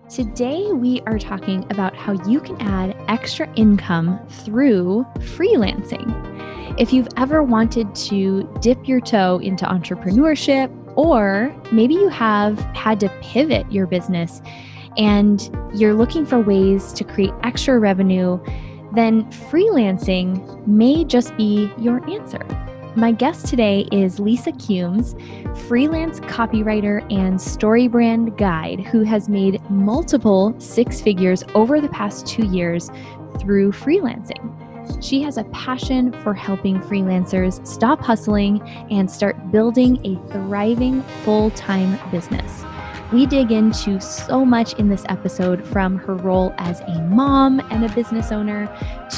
Today, we are talking about how you can add extra income through freelancing. If you've ever wanted to dip your toe into entrepreneurship, or maybe you have had to pivot your business and you're looking for ways to create extra revenue, then freelancing may just be your answer. My guest today is Lisa Cumes, freelance copywriter and StoryBrand guide who has made multiple six figures over the past 2 years through freelancing. She has a passion for helping freelancers stop hustling and start building a thriving full-time business. We dig into so much in this episode, from her role as a mom and a business owner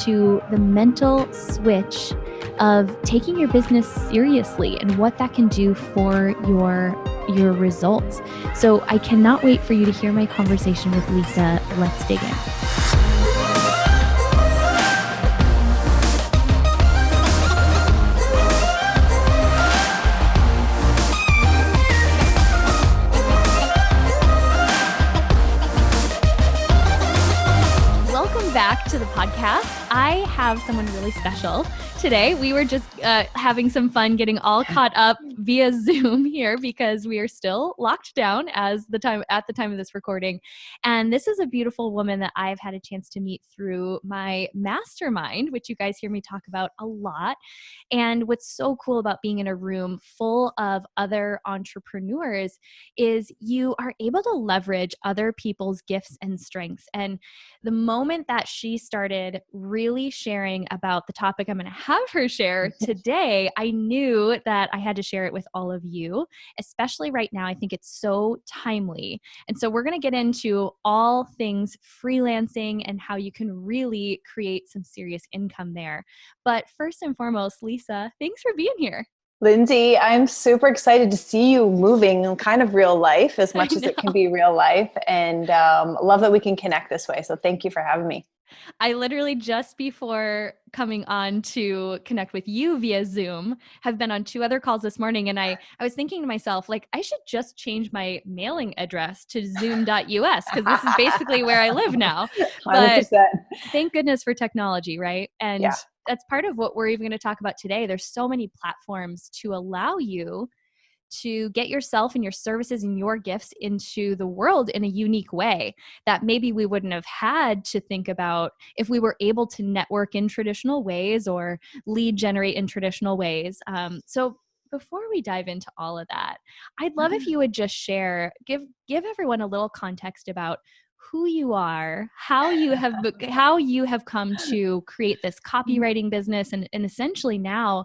to the mental switch of taking your business seriously and what that can do for your results. So I cannot wait for you to hear my conversation with Lisa. Let's dig in. Back to the podcast. I have someone really special today. We were just having some fun getting all caught up via Zoom here because we are still locked down at the time of this recording. And this is a beautiful woman that I've had a chance to meet through my mastermind, which you guys hear me talk about a lot. And what's so cool about being in a room full of other entrepreneurs is you are able to leverage other people's gifts and strengths. And the moment that she started really sharing about the topic I'm going to have her share today, I knew that I had to share it with all of you, especially right now. I think it's so timely. And so we're going to get into all things freelancing and how you can really create some serious income there. But first and foremost, Lisa, thanks for being here. Lindsay, I'm super excited to see you moving in kind of real life as much as it can be real life, and love that we can connect this way. So thank you for having me. I literally just before coming on to connect with you via Zoom have been on 2 other calls this morning. And I was thinking to myself, like, I should just change my mailing address to zoom.us because this is basically where I live now. But 100%. Thank goodness for technology, right? And Yeah. That's part of what we're even going to talk about today. There's so many platforms to allow you to get yourself and your services and your gifts into the world in a unique way that maybe we wouldn't have had to think about if we were able to network in traditional ways or lead generate in traditional ways. So before we dive into all of that, I'd love if you would just share, give everyone a little context about who you are, how you have come to create this copywriting business, and essentially now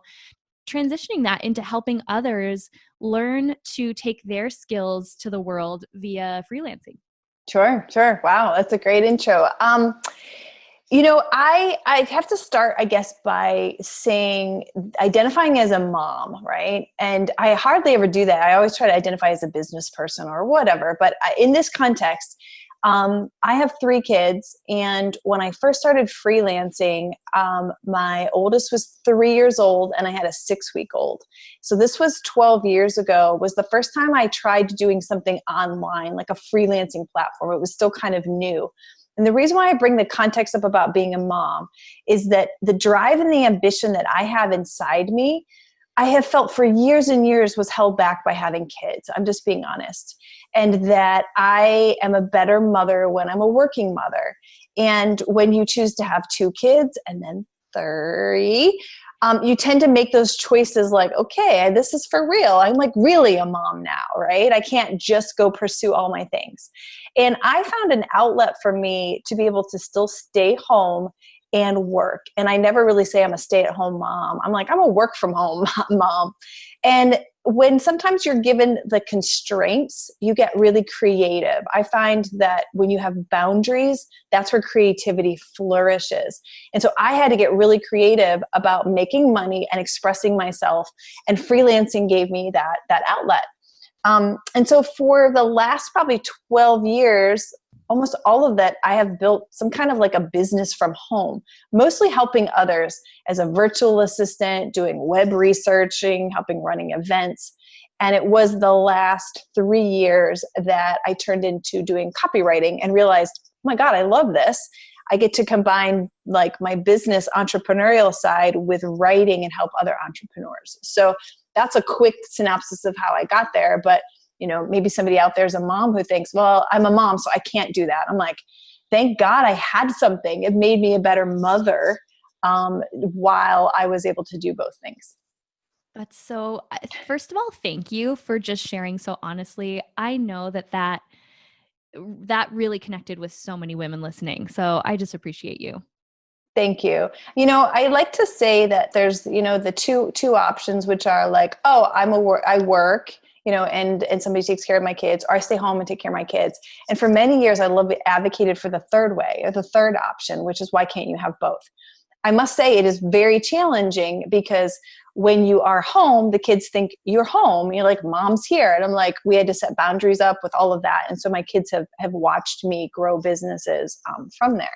transitioning that into helping others learn to take their skills to the world via freelancing. Sure. Wow, that's a great intro. I have to start, I guess, by identifying as a mom, right? And I hardly ever do that. I always try to identify as a business person or whatever. But in this context, I have 3 kids, and when I first started freelancing, my oldest was 3 years old and I had a 6-week-old. So this was 12 years ago, was the first time I tried doing something online, like a freelancing platform. It was still kind of new. And the reason why I bring the context up about being a mom is that the drive and the ambition that I have inside me, I have felt for years and years was held back by having kids. I'm just being honest. And that I am a better mother when I'm a working mother. And when you choose to have 2 kids and then 3, you tend to make those choices like, okay, this is for real. I'm like really a mom now, right? I can't just go pursue all my things. And I found an outlet for me to be able to still stay home and work. And I never really say I'm a stay-at-home mom. I'm like, I'm a work from home mom. And when sometimes you're given the constraints, you get really creative. I find that when you have boundaries, that's where creativity flourishes. And so I had to get really creative about making money and expressing myself. And freelancing gave me that outlet. And so for the last probably 12 years, almost all of that, I have built some kind of like a business from home, mostly helping others as a virtual assistant, doing web researching, helping running events. And it was the last 3 years that I turned into doing copywriting and realized, oh my God, I love this. I get to combine like my business entrepreneurial side with writing and help other entrepreneurs. So that's a quick synopsis of how I got there. But, you know, maybe somebody out there is a mom who thinks, well, I'm a mom, so I can't do that. I'm like, thank God I had something. It made me a better mother while I was able to do both things. That's so, first of all, thank you for just sharing so honestly. I know that really connected with so many women listening. So I just appreciate you. Thank you. You know, I like to say that there's, you know, the two options, which are like, oh, I work, you know, and somebody takes care of my kids, or I stay home and take care of my kids. And for many years, I advocated for the third way, or the third option, which is why can't you have both? I must say it is very challenging, because when you are home, the kids think you're home. You're like, mom's here. And I'm like, we had to set boundaries up with all of that. And so my kids have watched me grow businesses from there.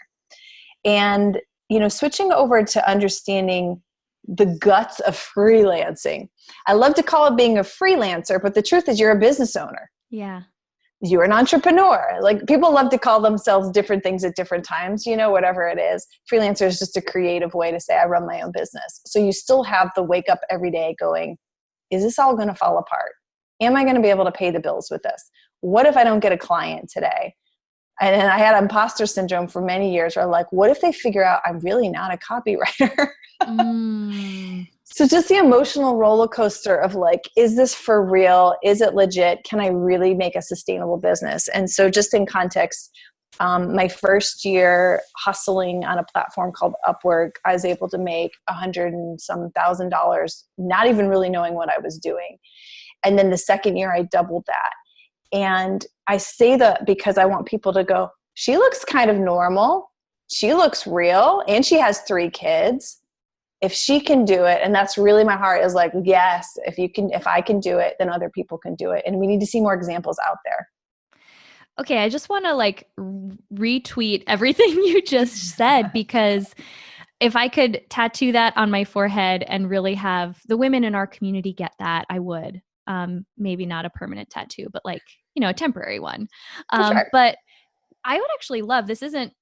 And, you know, switching over to understanding the guts of freelancing. I love to call it being a freelancer, but the truth is you're a business owner. Yeah. You're an entrepreneur. Like, people love to call themselves different things at different times, you know, whatever it is. Freelancer is just a creative way to say I run my own business. So you still have to wake up every day going, is this all going to fall apart? Am I going to be able to pay the bills with this? What if I don't get a client today? And I had imposter syndrome for many years, where like, what if they figure out I'm really not a copywriter? So just the emotional roller coaster of like, is this for real? Is it legit? Can I really make a sustainable business? And so just in context, my first year hustling on a platform called Upwork, I was able to make $100,000 and some thousand, not even really knowing what I was doing. And then the second year I doubled that. And I say that because I want people to go, she looks kind of normal. She looks real. And she has 3 kids. If she can do it, and that's really my heart, is like, yes, if I can do it, then other people can do it. And we need to see more examples out there. Okay, I just want to like retweet everything you just said, because if I could tattoo that on my forehead and really have the women in our community get that, I would. Maybe not a permanent tattoo, but like, you know, a temporary one. Sure. But I would actually love, this isn't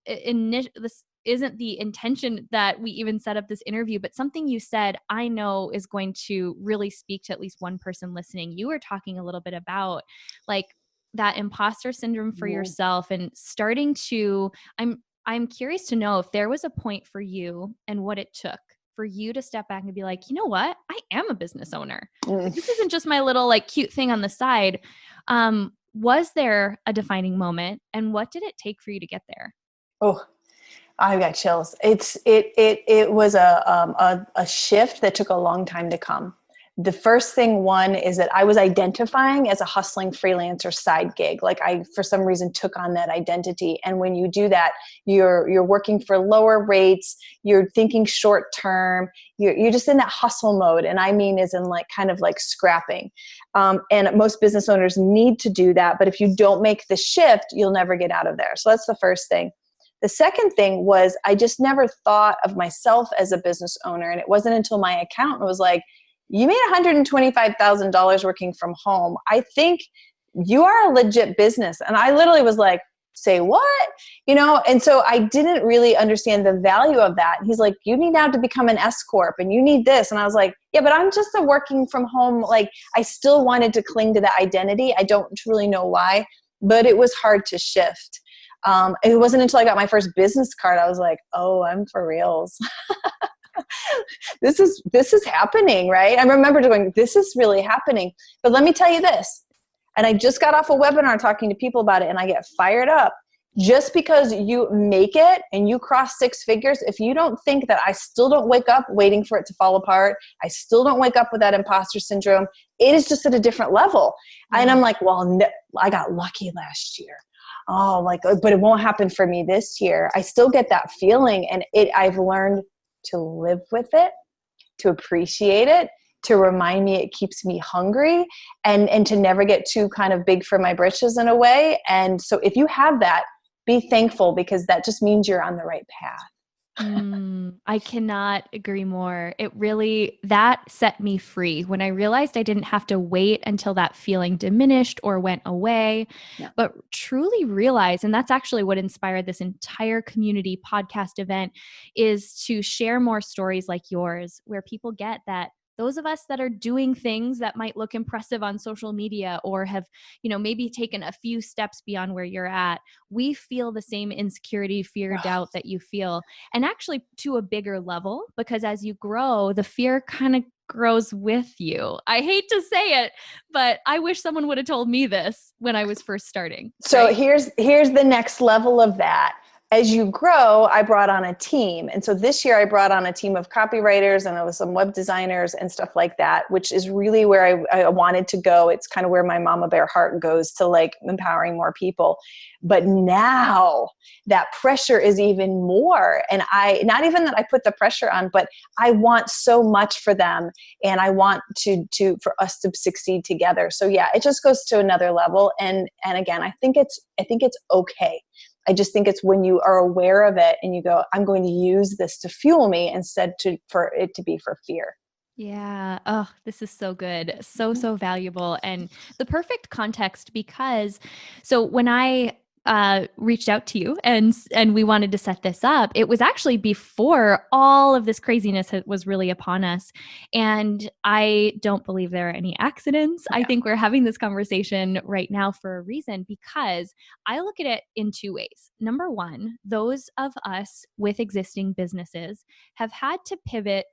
the intention that we even set up this interview, but something you said, I know is going to really speak to at least one person listening. You were talking a little bit about like that imposter syndrome for yourself, and starting to, I'm curious to know if there was a point for you and what it took for you to step back and be like, you know what? I am a business owner. This isn't just my little like cute thing on the side. Was there a defining moment, and what did it take for you to get there? Oh, I got chills. It was a shift that took a long time to come. The first thing, one, is that I was identifying as a hustling freelancer side gig. Like, I, for some reason, took on that identity. And when you do that, you're working for lower rates. You're thinking short term. You're just in that hustle mode. And I mean, as in like kind of like scrapping. And most business owners need to do that. But if you don't make the shift, you'll never get out of there. So that's the first thing. The second thing was, I just never thought of myself as a business owner. And it wasn't until my accountant was like, you made $125,000 working from home. I think you are a legit business. And I literally was like, say what? You know? And so I didn't really understand the value of that. And he's like, you need now to become an S Corp and you need this. And I was like, yeah, but I'm just a working from home. Like, I still wanted to cling to that identity. I don't really know why, but it was hard to shift. It wasn't until I got my first business card, I was like, oh, I'm for reals. This is happening, right? I remember going, this is really happening. But let me tell you this, and I just got off a webinar talking to people about it, and I get fired up. Just because you make it and you cross 6 figures, if you don't think that I still don't wake up waiting for it to fall apart, I still don't wake up with that imposter syndrome, it is just at a different level. Mm-hmm. And I'm like, well, no, I got lucky last year. Oh, like, but it won't happen for me this year. I still get that feeling, and I've learned to live with it, to appreciate it, to remind me it keeps me hungry, and to never get too kind of big for my britches in a way. And so if you have that, be thankful, because that just means you're on the right path. I cannot agree more. It really, that set me free when I realized I didn't have to wait until that feeling diminished or went away, Yeah. but truly realize, and that's actually what inspired this entire community podcast event, is to share more stories like yours where people get that those of us that are doing things that might look impressive on social media or have, maybe taken a few steps beyond where you're at, we feel the same insecurity, fear, doubt that you feel, and actually to a bigger level, because as you grow, the fear kind of grows with you. I hate to say it, but I wish someone would have told me this when I was first starting. So right? here's the next level of that. As you grow, I brought on a team. And so this year I brought on a team of copywriters and with some web designers and stuff like that, which is really where I wanted to go. It's kind of where my mama bear heart goes, to like empowering more people. But now that pressure is even more. And not even that I put the pressure on, but I want so much for them. And I want for us to succeed together. So yeah, it just goes to another level. And again, I think it's okay. I just think it's when you are aware of it and you go, I'm going to use this to fuel me instead for it to be for fear. Yeah. Oh, this is so good. So valuable, and the perfect context, because so when I reached out to you and we wanted to set this up, it was actually before all of this craziness was really upon us. And I don't believe there are any accidents. I think we're having this conversation right now for a reason, because I look at it in two ways. Number one, those of us with existing businesses have had to pivot,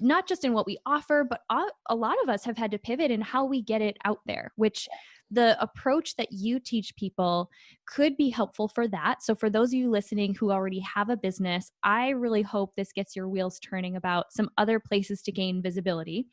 not just in what we offer, but a lot of us have had to pivot in how we get it out there, which the approach that you teach people could be helpful for that. So for those of you listening who already have a business, I really hope this gets your wheels turning about some other places to gain visibility.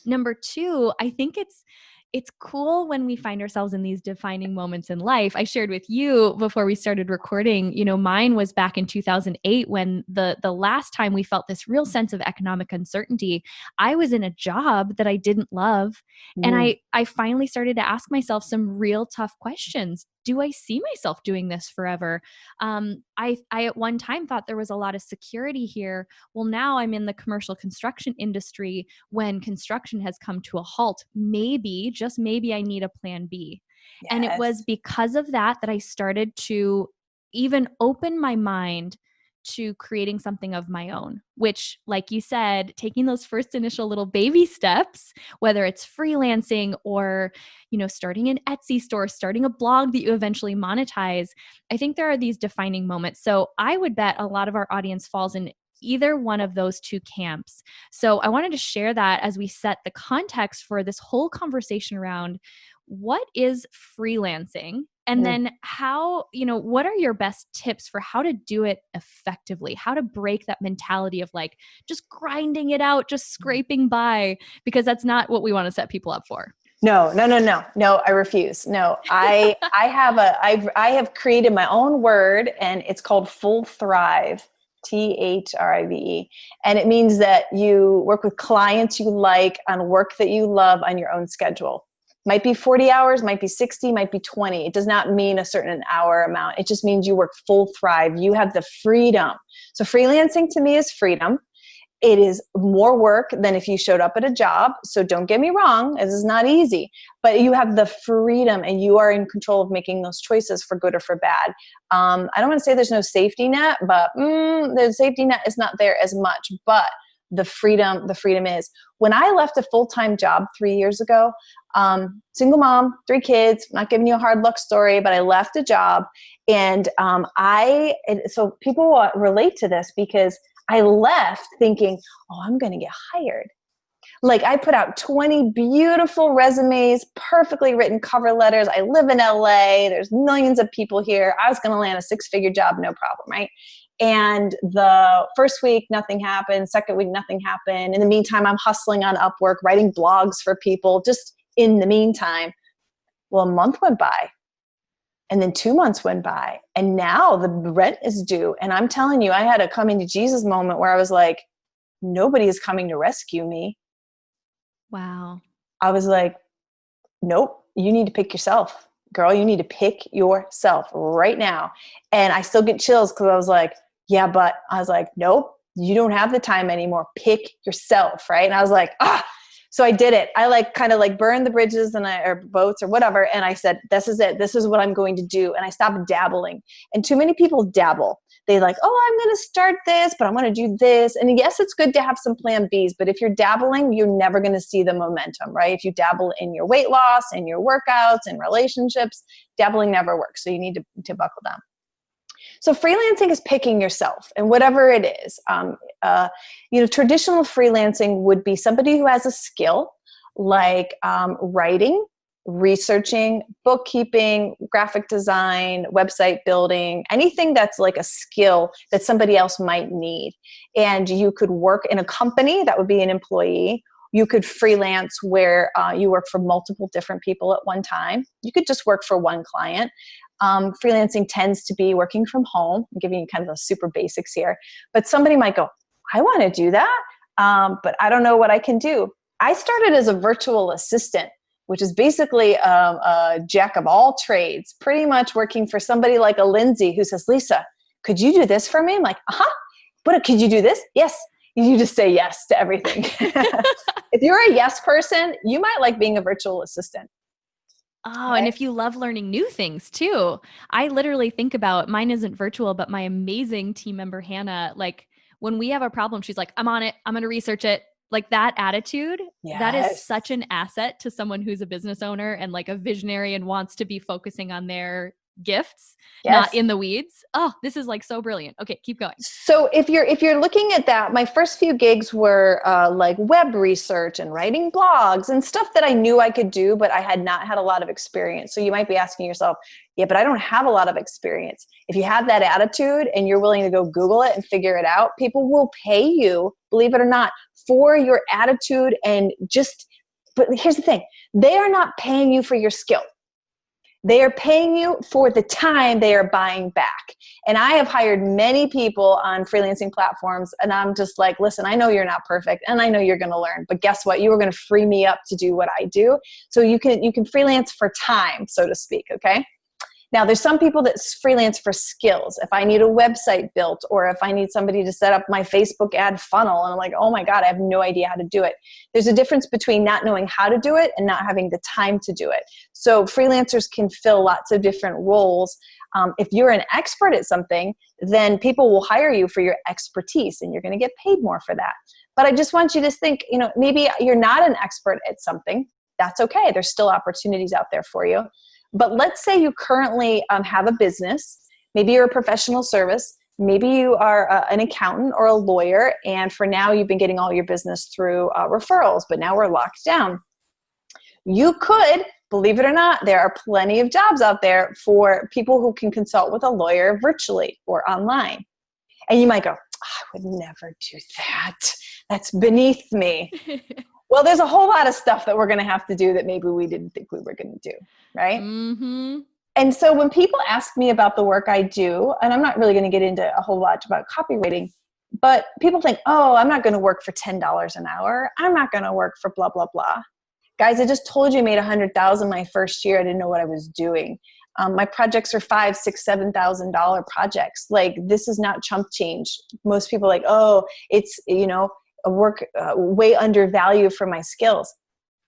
Number two, I think it's cool when we find ourselves in these defining moments in life. I shared with you before we started recording, mine was back in 2008 when the last time we felt this real sense of economic uncertainty. I was in a job that I didn't love, and I finally started to ask myself some real tough questions. Do I see myself doing this forever? I at one time thought there was a lot of security here. Well, now I'm in the commercial construction industry. When construction has come to a halt, maybe, just maybe, I need a plan B. Yes. And it was because of that I started to even open my mind to creating something of my own, which, like you said, taking those first initial little baby steps, whether it's freelancing or, starting an Etsy store, starting a blog that you eventually monetize. I think there are these defining moments. So I would bet a lot of our audience falls in either one of those two camps. So I wanted to share that as we set the context for this whole conversation around what is freelancing, and then how, what are your best tips for how to do it effectively, how to break that mentality of like just grinding it out, just scraping by, because that's not what we want to set people up for. No, I refuse. No, I have created my own word, and it's called Full Thrive, THRIVE. And it means that you work with clients you like on work that you love on your own schedule. Might be 40 hours, might be 60, might be 20. It does not mean a certain hour amount. It just means you work full thrive. You have the freedom. So freelancing to me is freedom. It is more work than if you showed up at a job. So don't get me wrong, this is not easy, but you have the freedom and you are in control of making those choices for good or for bad. I don't want to say there's no safety net, but the safety net is not there as much, but the freedom is. When I left a full-time job 3 years ago, single mom, 3 kids, not giving you a hard luck story, but I left a job, and so people will relate to this because I left thinking, oh, I'm going to get hired. Like, I put out 20 beautiful resumes, perfectly written cover letters. I live in LA. There's millions of people here. I was going to land a 6-figure job, no problem, right? And the first week, nothing happened. Second week, nothing happened. In the meantime, I'm hustling on Upwork, writing blogs for people, just in the meantime. Well, a month went by. And then 2 months went by, and now the rent is due. And I'm telling you, I had a coming to Jesus moment where I was like, nobody is coming to rescue me. Wow. I was like, nope, you need to pick yourself. Girl, you need to pick yourself right now. And I still get chills because I was like, yeah, but I was like, nope, you don't have the time anymore. Pick yourself. Right. And I was like, so I did it. I like kind of like burned the bridges or boats or whatever. And I said, this is it. This is what I'm going to do. And I stopped dabbling. And too many people dabble. They like, oh, I'm going to start this, but I'm going to do this. And yes, it's good to have some plan Bs, but if you're dabbling, you're never going to see the momentum, right? If you dabble in your weight loss and your workouts and relationships, dabbling never works. So you need to buckle down. So freelancing is picking yourself, and whatever it is. Traditional freelancing would be somebody who has a skill like writing, researching, bookkeeping, graphic design, website building, anything that's like a skill that somebody else might need. And you could work in a company, that would be an employee. You could freelance where you work for multiple different people at one time. You could just work for one client. Freelancing tends to be working from home. I'm giving you kind of the super basics here. But somebody might go, I want to do that, but I don't know what I can do. I started as a virtual assistant, which is basically a jack of all trades, pretty much working for somebody like a Lindsay who says, Lisa, could you do this for me? I'm like, but could you do this? Yes. You just say yes to everything. If you're a yes person, you might like being a virtual assistant. Oh, and if you love learning new things too. I literally think about, mine isn't virtual, but my amazing team member, Hannah, like when we have a problem, she's like, I'm on it. I'm going to research it. Like that attitude, that is such an asset to someone who's a business owner and like a visionary and wants to be focusing on their gifts, not in the weeds. Oh, this is like so brilliant. Okay, keep going. So if you're looking at that, my first few gigs were like web research and writing blogs and stuff that I knew I could do, but I had not had a lot of experience. So you might be asking yourself, yeah, but I don't have a lot of experience. If you have that attitude and you're willing to go Google it and figure it out, people will pay you, believe it or not, for your attitude but here's the thing, they are not paying you for your skill. They are paying you for the time they are buying back. And I have hired many people on freelancing platforms, and I'm just like, listen, I know you're not perfect, and I know you're going to learn, but guess what? You are going to free me up to do what I do. So you can freelance for time, so to speak, okay? Now, there's some people that freelance for skills. If I need a website built, or if I need somebody to set up my Facebook ad funnel, and I'm like, oh my God, I have no idea how to do it. There's a difference between not knowing how to do it and not having the time to do it. So freelancers can fill lots of different roles. If you're an expert at something, then people will hire you for your expertise, and you're going to get paid more for that. But I just want you to think, maybe you're not an expert at something. That's okay. There's still opportunities out there for you. But let's say you currently have a business. Maybe you're a professional service. Maybe you are an accountant or a lawyer. And for now, you've been getting all your business through referrals, but now we're locked down. You could, believe it or not, there are plenty of jobs out there for people who can consult with a lawyer virtually or online. And you might go, I would never do that. That's beneath me. Well, there's a whole lot of stuff that we're going to have to do that maybe we didn't think we were going to do, right? Mm-hmm. And so when people ask me about the work I do, and I'm not really going to get into a whole lot about copywriting, but people think, oh, I'm not going to work for $10 an hour. I'm not going to work for blah, blah, blah. Guys, I just told you I made $100,000 my first year. I didn't know what I was doing. My projects are $5,000, $6,000, $7,000 projects. Like, this is not chump change. Most people are like, oh, it's, a work way undervalue for my skills.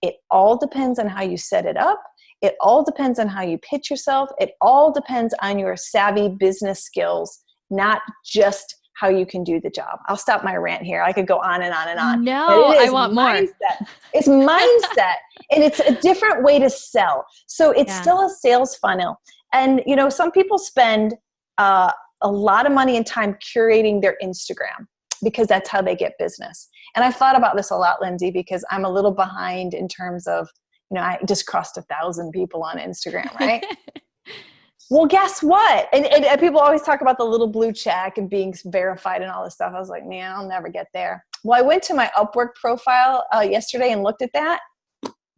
It all depends on how you set it up. It all depends on how you pitch yourself. It all depends on your savvy business skills, not just how you can do the job. I'll stop my rant here. I could go on and on and on. No, I want mindset. more. It's mindset, and it's a different way to sell. So it's still a sales funnel. And, some people spend a lot of money and time curating their Instagram, because that's how they get business. And I've thought about this a lot, Lindsay, because I'm a little behind in terms of, I just crossed 1,000 people on Instagram, right? Well, guess what? And people always talk about the little blue check and being verified and all this stuff. I was like, man, I'll never get there. Well, I went to my Upwork profile yesterday and looked at that.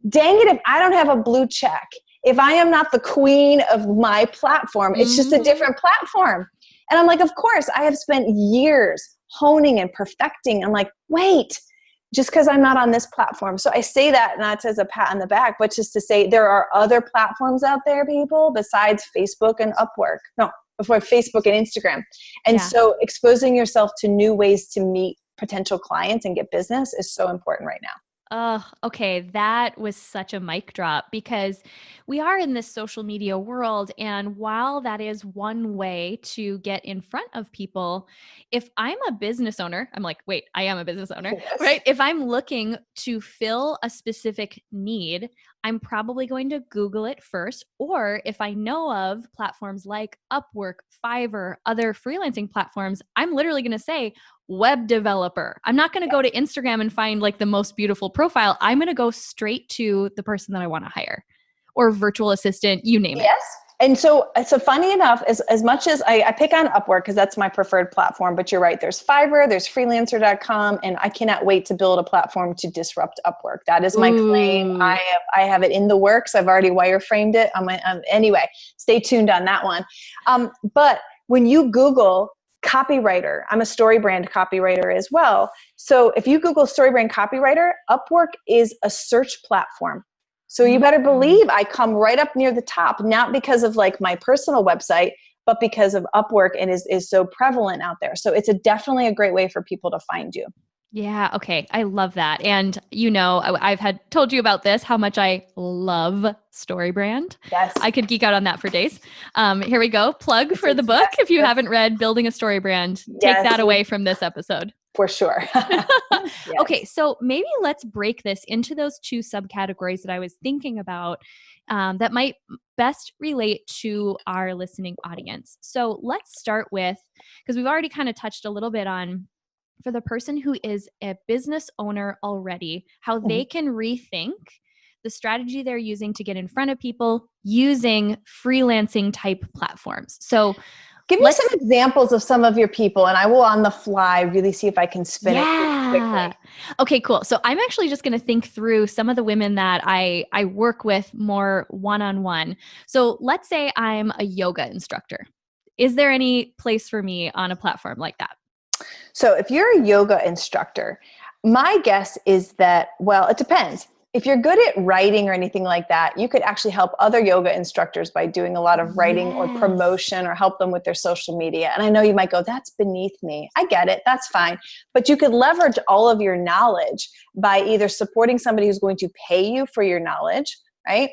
Dang it, if I don't have a blue check, if I am not the queen of my platform, it's just a different platform. And I'm like, of course, I have spent years honing and perfecting. I'm like, wait, just because I'm not on this platform. So I say that not as a pat on the back, but just to say there are other platforms out there, people, besides Facebook and Upwork. No, before Facebook and Instagram. And so exposing yourself to new ways to meet potential clients and get business is so important right now. Oh, okay. That was such a mic drop because we are in this social media world. And while that is one way to get in front of people, if I'm a business owner, I'm like, wait, I am a business owner, Yes. right? If I'm looking to fill a specific need, I'm probably going to Google it first. Or if I know of platforms like Upwork, Fiverr, other freelancing platforms, I'm literally going to say, web developer. I'm not going to go to Instagram and find like the most beautiful profile. I'm going to go straight to the person that I want to hire or virtual assistant, you name it. Yes. And so funny enough, as much as I pick on Upwork because that's my preferred platform, but you're right. There's Fiverr, there's freelancer.com, and I cannot wait to build a platform to disrupt Upwork. That is my claim. I have it in the works. I've already wireframed it. Anyway, stay tuned on that one. But when you Google copywriter, I'm a StoryBrand copywriter as well. So if you Google StoryBrand copywriter, Upwork is a search platform. So you better believe I come right up near the top, not because of like my personal website, but because of Upwork and is so prevalent out there. So it's definitely a great way for people to find you. Yeah. Okay. I love that. And I've had told you about this, how much I love StoryBrand. Yes. I could geek out on that for days. Here we go. Plug for the book. If you haven't read Building a StoryBrand, take that away from this episode. For sure. Yes. Okay. So maybe let's break this into those two subcategories that I was thinking about that might best relate to our listening audience. So let's start with, because we've already kind of touched a little bit on, for the person who is a business owner already, how they can rethink the strategy they're using to get in front of people using freelancing type platforms. So give me some examples of some of your people and I will on the fly really see if I can spin it quickly. Okay, cool. So I'm actually just going to think through some of the women that I work with more one-on-one. So let's say I'm a yoga instructor. Is there any place for me on a platform like that? So if you're a yoga instructor, my guess is that, well, it depends. If you're good at writing or anything like that, you could actually help other yoga instructors by doing a lot of writing or promotion or help them with their social media. And I know you might go, that's beneath me. I get it. That's fine. But you could leverage all of your knowledge by either supporting somebody who's going to pay you for your knowledge, right?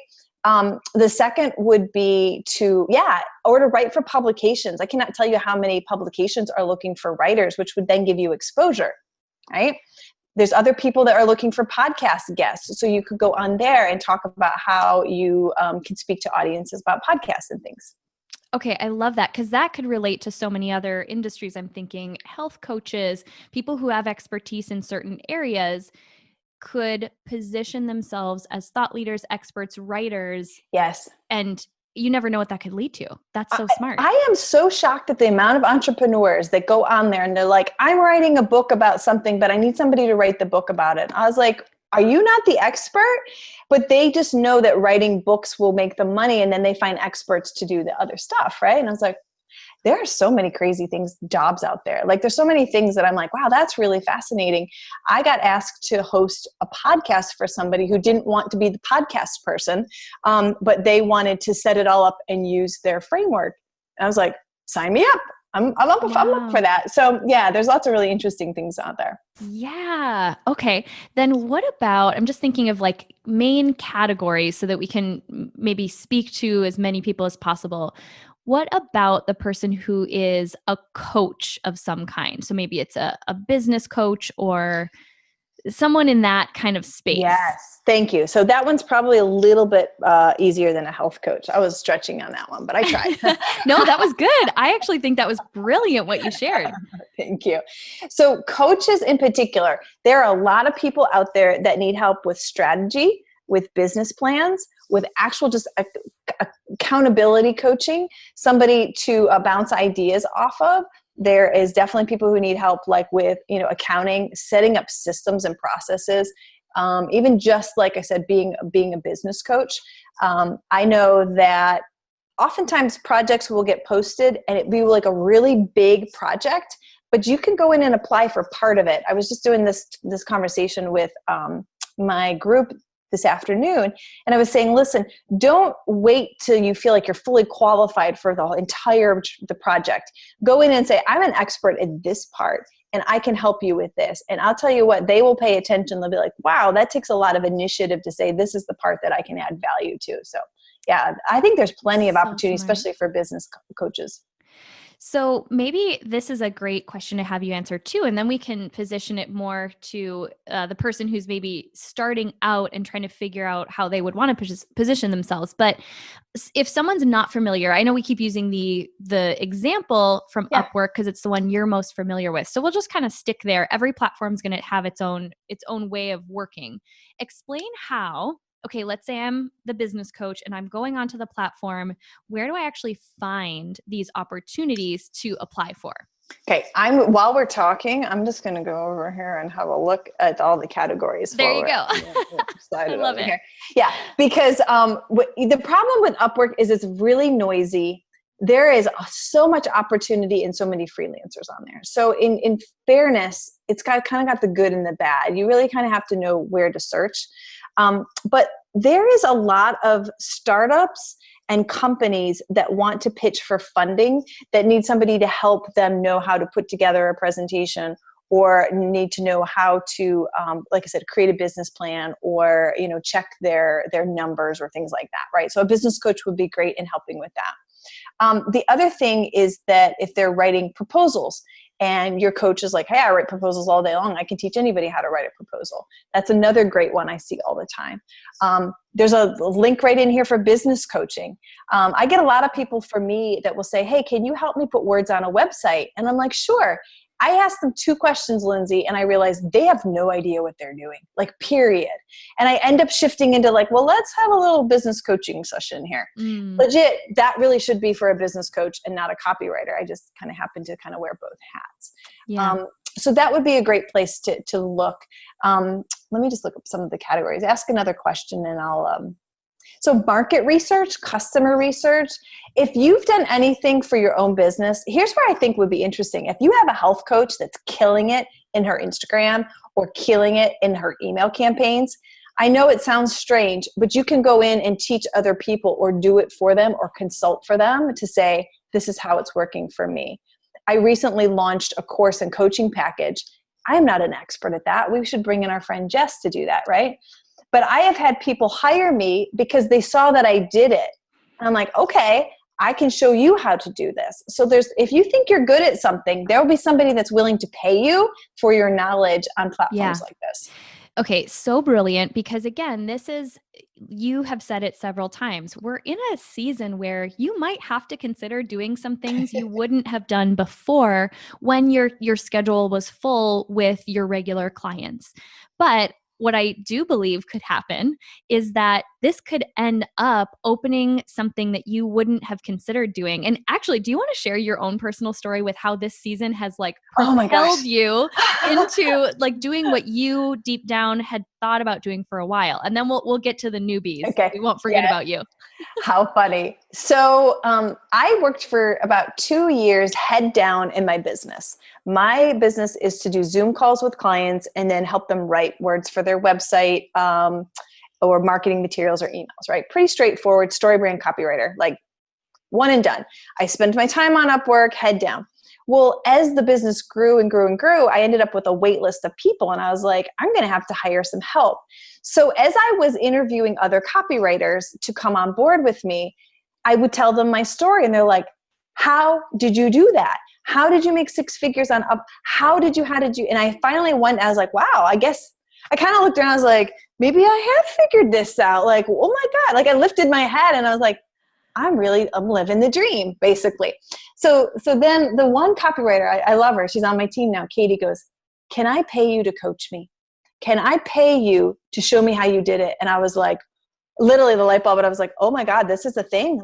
The second would be or to write for publications. I cannot tell you how many publications are looking for writers, which would then give you exposure, right? There's other people that are looking for podcast guests. So you could go on there and talk about how you can speak to audiences about podcasts and things. Okay, I love that because that could relate to so many other industries. I'm thinking health coaches, people who have expertise in certain areas could position themselves as thought leaders, experts, writers. Yes. And you never know what that could lead to. That's so smart. I am so shocked at the amount of entrepreneurs that go on there and they're like, I'm writing a book about something, but I need somebody to write the book about it. I was like, are you not the expert? But they just know that writing books will make them money. And then they find experts to do the other stuff. Right. And I was like, there are so many crazy jobs out there. Like there's so many things that I'm like, wow, that's really fascinating. I got asked to host a podcast for somebody who didn't want to be the podcast person, but they wanted to set it all up and use their framework. And I was like, sign me up. I'm up for that. So yeah, there's lots of really interesting things out there. Yeah. Okay. Then what about, I'm just thinking of like main categories so that we can maybe speak to as many people as possible. What about the person who is a coach of some kind? So maybe it's a business coach or someone in that kind of space. Yes. Thank you. So that one's probably a little bit easier than a health coach. I was stretching on that one, but I tried. No, that was good. I actually think that was brilliant what you shared. Thank you. So coaches in particular, there are a lot of people out there that need help with strategy, with business plans, with actual just accountability coaching, somebody to bounce ideas off of. There is definitely people who need help like with, accounting, setting up systems and processes, even just like I said, being a business coach. I know that oftentimes projects will get posted and it be like a really big project, but you can go in and apply for part of it. I was just doing this conversation with my group this afternoon. And I was saying, listen, don't wait till you feel like you're fully qualified for the project. Go in and say, I'm an expert in this part and I can help you with this. And I'll tell you what, they will pay attention. They'll be like, wow, that takes a lot of initiative to say, this is the part that I can add value to. So yeah, I think there's plenty of opportunity, especially for business coaches. So maybe this is a great question to have you answer too. And then we can position it more to the person who's maybe starting out and trying to figure out how they would want to position themselves. But if someone's not familiar, I know we keep using the example from Upwork because it's the one you're most familiar with. So we'll just kind of stick there. Every platform is going to have its own way of working. Explain how. Okay, let's say I'm the business coach and I'm going onto the platform. Where do I actually find these opportunities to apply for? Okay, while we're talking, I'm just going to go over here and have a look at all the categories. There you go. I love it. Here. Yeah, because the problem with Upwork is it's really noisy. There is so much opportunity and so many freelancers on there. So in fairness, it's kind of got the good and the bad. You really kind of have to know where to search. But there is a lot of startups and companies that want to pitch for funding that need somebody to help them know how to put together a presentation or need to know how to, like I said, create a business plan or, check their numbers or things like that, right? So a business coach would be great in helping with that. The other thing is that if they're writing proposals and your coach is like, hey, I write proposals all day long, I can teach anybody how to write a proposal. That's another great one I see all the time. There's a link right in here for business coaching. I get a lot of people for me that will say, hey, can you help me put words on a website? And I'm like, sure. I asked them 2 questions, Lindsay, and I realized they have no idea what they're doing, period. And I end up shifting into well, let's have a little business coaching session here. Legit, that really should be for a business coach and not a copywriter. I just kind of happen to wear both hats. Yeah. So that would be a great place to look. Let me just look up some of the categories. Ask another question and I'll... So market research, customer research, if you've done anything for your own business, here's where I think would be interesting. If you have a health coach that's killing it in her Instagram or killing it in her email campaigns, I know it sounds strange, but you can go in and teach other people or do it for them or consult for them to say, this is how it's working for me. I recently launched a course and coaching package. I am not an expert at that. We should bring in our friend Jess to do that, right? But I have had people hire me because they saw that I did it. And I'm like, okay, I can show you how to do this. So if you think you're good at something, there will be somebody that's willing to pay you for your knowledge on platforms like this. Okay, so brilliant, because again, you have said it several times. We're in a season where you might have to consider doing some things you wouldn't have done before when your schedule was full with your regular clients. But what I do believe could happen is that this could end up opening something that you wouldn't have considered doing. And actually, do you want to share your own personal story with how this season has propelled you into doing what you deep down had thought about doing for a while? And then we'll get to the newbies. Okay. We won't forget about you. How funny. So I worked for about 2 years head down in my business. My business is to do Zoom calls with clients and then help them write words for their website or marketing materials or emails, right? Pretty straightforward, StoryBrand copywriter, one and done. I spent my time on Upwork, head down. Well, as the business grew and grew and grew, I ended up with a wait list of people and I was like, I'm going to have to hire some help. So as I was interviewing other copywriters to come on board with me, I would tell them my story and they're like, how did you do that? How did you make 6 figures on Up? How did you? And I finally I was like, wow, I guess I kind of looked around. I was like, maybe I have figured this out. Oh my God. I lifted my head and I was like, I'm living the dream, basically. So then the one copywriter, I love her. She's on my team now. Katie goes, can I pay you to coach me? Can I pay you to show me how you did it? And I was like, literally the light bulb, but I was like, oh my God, this is a thing.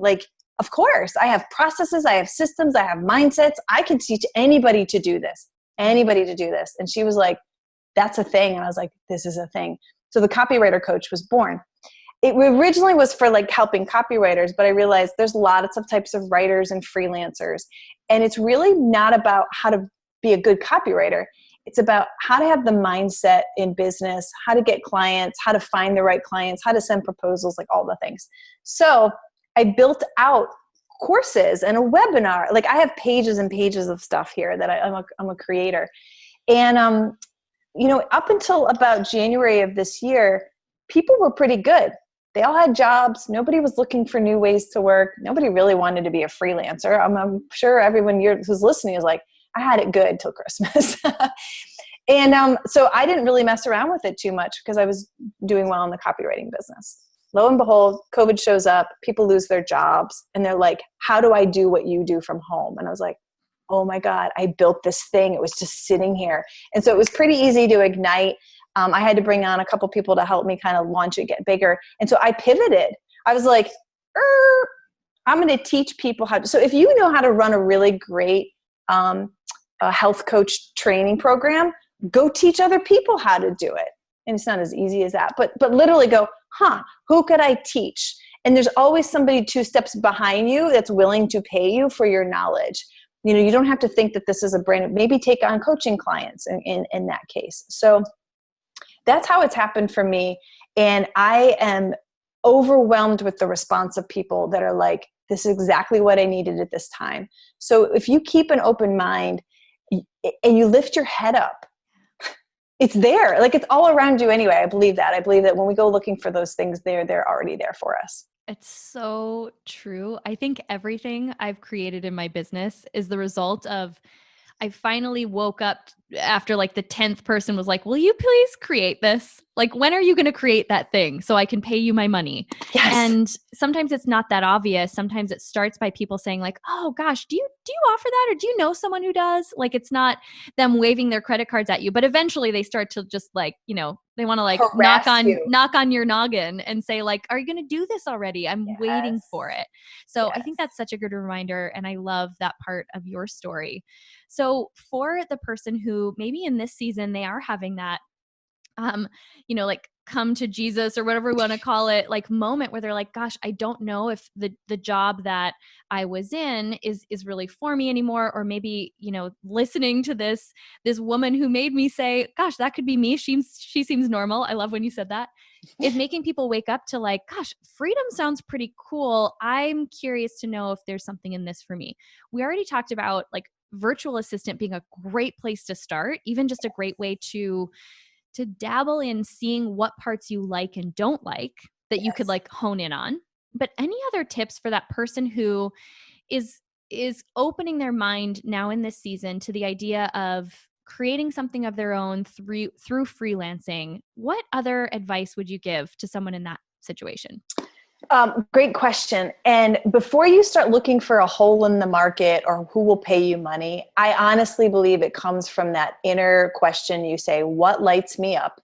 Of course, I have processes, I have systems, I have mindsets. I can teach anybody to do this. And she was like, that's a thing. And I was like, this is a thing. So the copywriter coach was born. It originally was for helping copywriters, but I realized there's lots of types of writers and freelancers. And it's really not about how to be a good copywriter. It's about how to have the mindset in business, how to get clients, how to find the right clients, how to send proposals, like all the things. So I built out courses and a webinar. Like I have pages and pages of stuff here that I'm a creator. And, up until about January of this year, people were pretty good. They all had jobs. Nobody was looking for new ways to work. Nobody really wanted to be a freelancer. I'm sure everyone who's listening is like, I had it good till Christmas. And so I didn't really mess around with it too much because I was doing well in the copywriting business. Lo and behold, COVID shows up, people lose their jobs, and they're like, how do I do what you do from home? And I was like, oh my God, I built this thing. It was just sitting here. And so it was pretty easy to ignite. I had to bring on a couple people to help me kind of launch it, get bigger. And so I pivoted. I was like, I'm going to teach people how to. So if you know how to run a really great a health coach training program, go teach other people how to do it. And it's not as easy as that, but literally go, who could I teach? And there's always somebody 2 steps behind you that's willing to pay you for your knowledge. You don't have to think that this is a brand. Maybe take on coaching clients in that case. So that's how it's happened for me. And I am overwhelmed with the response of people that are like, this is exactly what I needed at this time. So if you keep an open mind and you lift your head up, it's there. Like it's all around you anyway. I believe that. I believe that when we go looking for those things, they're already there for us. It's so true. I think everything I've created in my business is the result of I finally woke up after like the 10th person was like, will you please create this? Like, when are you going to create that thing so I can pay you my money? Yes. And sometimes it's not that obvious. Sometimes it starts by people saying like, oh gosh, do you offer that? Or do you know someone who does? Like, it's not them waving their credit cards at you, but eventually they start to just like, they want to like knock on your noggin and say like, are you going to do this already? I'm waiting for it. So I think that's such a good reminder. And I love that part of your story. So for the person who maybe in this season, they are having that, like come to Jesus or whatever we want to call it, like moment where they're like, gosh, I don't know if the job that I was in is really for me anymore. Or maybe, listening to this woman who made me say, gosh, that could be me. She seems normal. I love when you said that. Is making people wake up to like, gosh, freedom sounds pretty cool. I'm curious to know if there's something in this for me. We already talked about like virtual assistant being a great place to start, even just a great way to dabble in seeing what parts you like and don't like that you could like hone in on. But any other tips for that person who is opening their mind now in this season to the idea of creating something of their own through freelancing? What other advice would you give to someone in that situation? Great question. And before you start looking for a hole in the market or who will pay you money, I honestly believe it comes from that inner question. You say, what lights me up?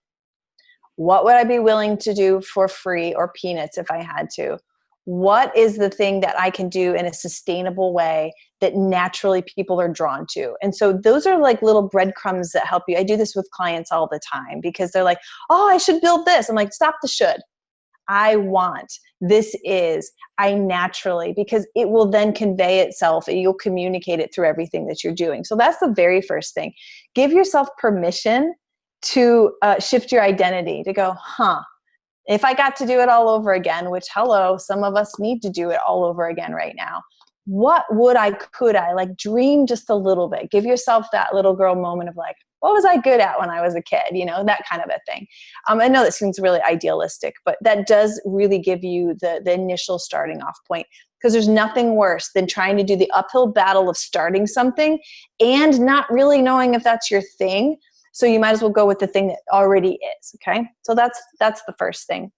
What would I be willing to do for free or peanuts if I had to? What is the thing that I can do in a sustainable way that naturally people are drawn to? And so those are like little breadcrumbs that help you. I do this with clients all the time because they're like, oh, I should build this. I'm like, stop the should. I want, this is, I naturally, because it will then convey itself and you'll communicate it through everything that you're doing. So that's the very first thing. Give yourself permission to shift your identity, to go, if I got to do it all over again, which some of us need to do it all over again right now. What could I like dream just a little bit? Give yourself that little girl moment of like, what was I good at when I was a kid? That kind of a thing. I know that seems really idealistic, but that does really give you the initial starting off point, because there's nothing worse than trying to do the uphill battle of starting something and not really knowing if that's your thing. So you might as well go with the thing that already is. Okay. So that's the first thing.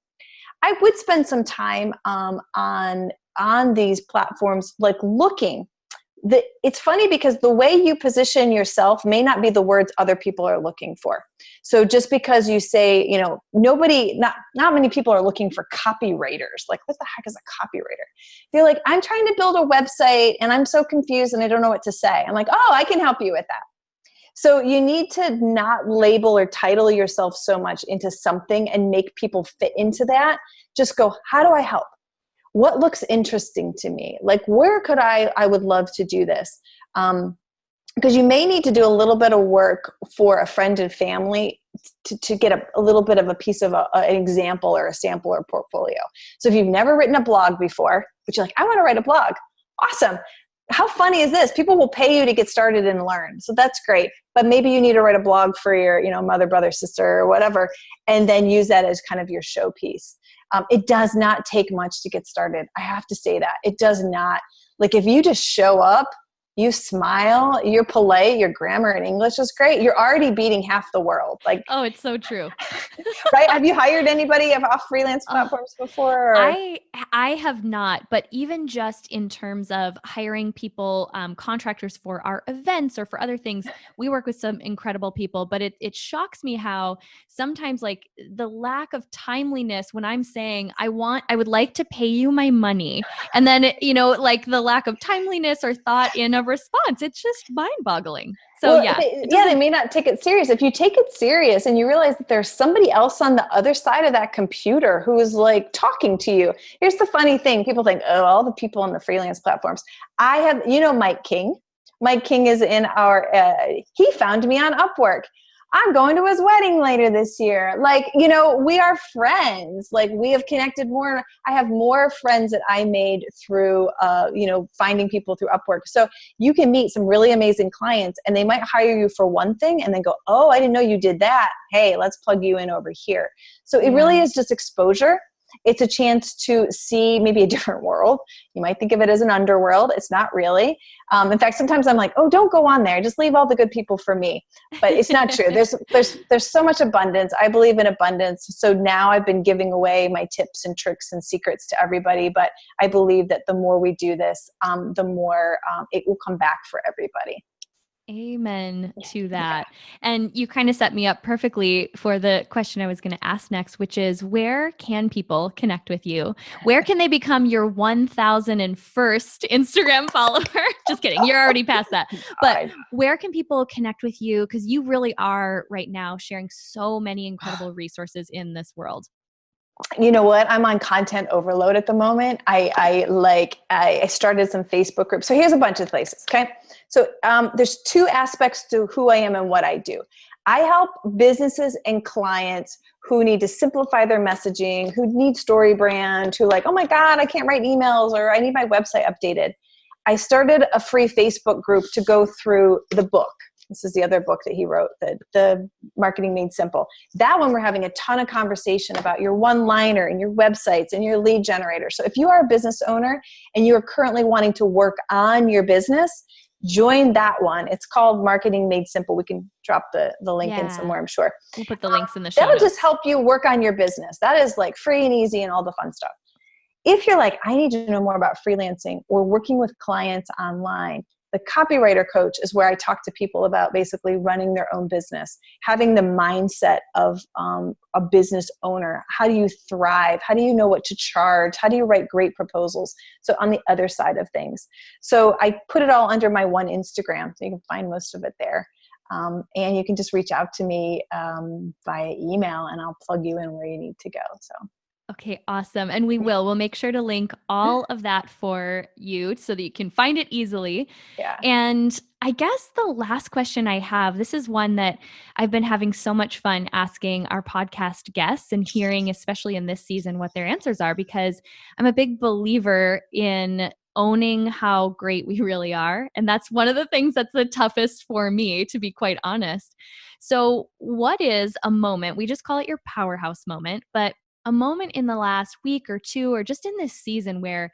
I would spend some time on these platforms, like looking. It's funny because the way you position yourself may not be the words other people are looking for. So just because you say, not many people are looking for copywriters. Like, what the heck is a copywriter? They're like, I'm trying to build a website and I'm so confused and I don't know what to say. I'm like, oh, I can help you with that. So you need to not label or title yourself so much into something and make people fit into that. Just go, how do I help? What looks interesting to me? Like, where could I would love to do this. because you may need to do a little bit of work for a friend and family to get a little bit of a piece of an example or a sample or portfolio. So if you've never written a blog before, but you're like, I want to write a blog. Awesome. How funny is this? People will pay you to get started and learn. So that's great. But maybe you need to write a blog for your, mother, brother, sister, or whatever, and then use that as kind of your showpiece. It does not take much to get started. I have to say that. It does not. Like if you just show up, you smile, you're polite, your grammar in English is great, you're already beating half the world. Like, oh, it's so true. Right? Have you hired anybody off freelance platforms before? Or? I have not, but even just in terms of hiring people, contractors for our events or for other things, we work with some incredible people, but it shocks me how sometimes like the lack of timeliness when I'm saying, I would like to pay you my money. And then, like the lack of timeliness or thought in a response, it's just mind boggling. So they may not take it serious. If you take it serious and you realize that there's somebody else on the other side of that computer who is like talking to you. Here's the funny thing. People think, oh, all the people on the freelance platforms. I have, Mike King. Mike King is in he found me on Upwork. I'm going to his wedding later this year. Like, we are friends. Like we have connected more. I have more friends that I made through, finding people through Upwork. So you can meet some really amazing clients and they might hire you for one thing and then go, oh, I didn't know you did that. Hey, let's plug you in over here. So it really is just exposure. It's a chance to see maybe a different world. You might think of it as an underworld. It's not really. In fact, sometimes I'm like, oh, don't go on there. Just leave all the good people for me. But it's not true. There's so much abundance. I believe in abundance. So now I've been giving away my tips and tricks and secrets to everybody. But I believe that the more we do this, the more it will come back for everybody. Amen to that. And you kind of set me up perfectly for the question I was going to ask next, which is where can people connect with you? Where can they become your 1,001st Instagram follower? Just kidding. You're already past that. But where can people connect with you? Because you really are right now sharing so many incredible resources in this world. You know what? I'm on content overload at the moment. I started some Facebook groups. So here's a bunch of places. Okay. So there's two aspects to who I am and what I do. I help businesses and clients who need to simplify their messaging, who need StoryBrand, who like, oh my God, I can't write emails or I need my website updated. I started a free Facebook group to go through the book. This is the other book that he wrote, the Marketing Made Simple. That one, we're having a ton of conversation about your one-liner and your websites and your lead generator. So if you are a business owner and you are currently wanting to work on your business, join that one. It's called Marketing Made Simple. We can drop the link in somewhere, I'm sure. We'll put the links in the show That'll notes. just help you work on your business. That is like free and easy and all the fun stuff. If you're like, I need to know more about freelancing or working with clients online, the copywriter coach is where I talk to people about basically running their own business, having the mindset of a business owner. How do you thrive? How do you know what to charge? How do you write great proposals? So on the other side of things. So I put it all under my one Instagram, so you can find most of it there. And you can just reach out to me via email and I'll plug you in where you need to go. So. Okay, awesome. And we'll make sure to link all of that for you so that you can find it easily. Yeah. And I guess the last question I have, this is one that I've been having so much fun asking our podcast guests and hearing, especially in this season, what their answers are, because I'm a big believer in owning how great we really are. And that's one of the things that's the toughest for me, to be quite honest. So what is a moment? We just call it your powerhouse moment, but a moment in the last week or two, or just in this season where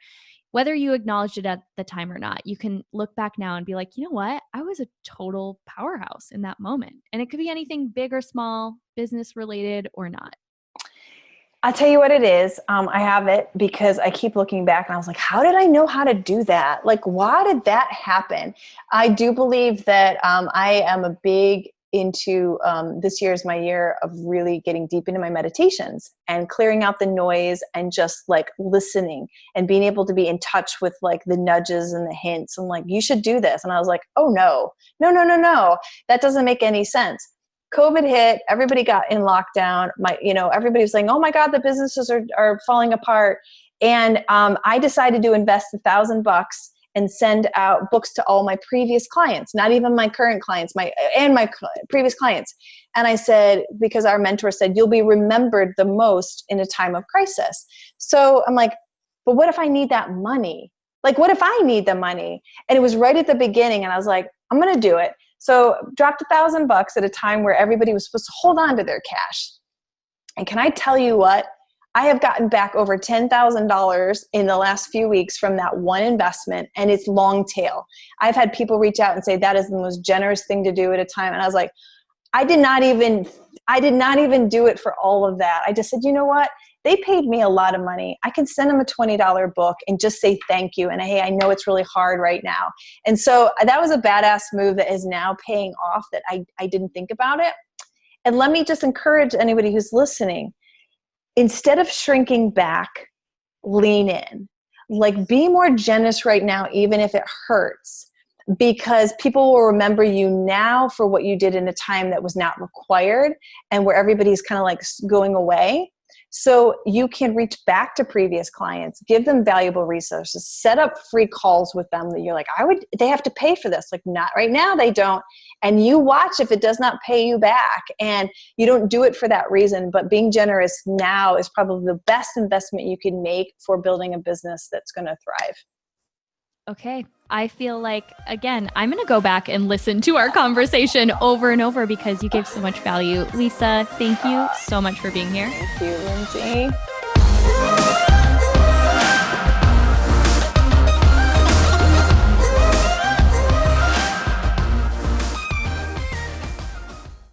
whether you acknowledged it at the time or not, you can look back now and be like, you know what? I was a total powerhouse in that moment. And it could be anything big or small, business related or not. I'll tell you what it is. I have it because I keep looking back and I was like, how did I know how to do that? Like, why did that happen? I do believe that I am a big into this year is my year of really getting deep into my meditations and clearing out the noise and just like listening and being able to be in touch with like the nudges and the hints and like, you should do this. And I was like, oh no, that doesn't make any sense. COVID hit, everybody got in lockdown. Everybody was saying, oh my God, the businesses are falling apart. And I decided to invest $1,000 and send out books to all my previous clients, not even my current clients, my previous clients. And I said, because our mentor said, you'll be remembered the most in a time of crisis. So I'm like, but what if I need that money? Like, what if I need the money? And it was right at the beginning. And I was like, I'm going to do it. So dropped $1,000 at a time where everybody was supposed to hold on to their cash. And can I tell you what? I have gotten back over $10,000 in the last few weeks from that one investment, and it's long tail. I've had people reach out and say that is the most generous thing to do at a time. And I was like, I did not even do it for all of that. I just said, you know what? They paid me a lot of money. I can send them a $20 book and just say thank you. And hey, I know it's really hard right now. And so that was a badass move that is now paying off that I didn't think about it. And let me just encourage anybody who's listening, instead of shrinking back, lean in. Like, be more generous right now, even if it hurts, because people will remember you now for what you did in a time that was not required and where everybody's kind of like going away. So you can reach back to previous clients, give them valuable resources, set up free calls with them that you're like, they have to pay for this. Like, not right now, they don't. And you watch if it does not pay you back, and you don't do it for that reason. But being generous now is probably the best investment you can make for building a business that's going to thrive. Okay. I feel like, again, I'm going to go back and listen to our conversation over and over because you gave so much value. Lisa, thank you so much for being here. Thank you, Lindsay.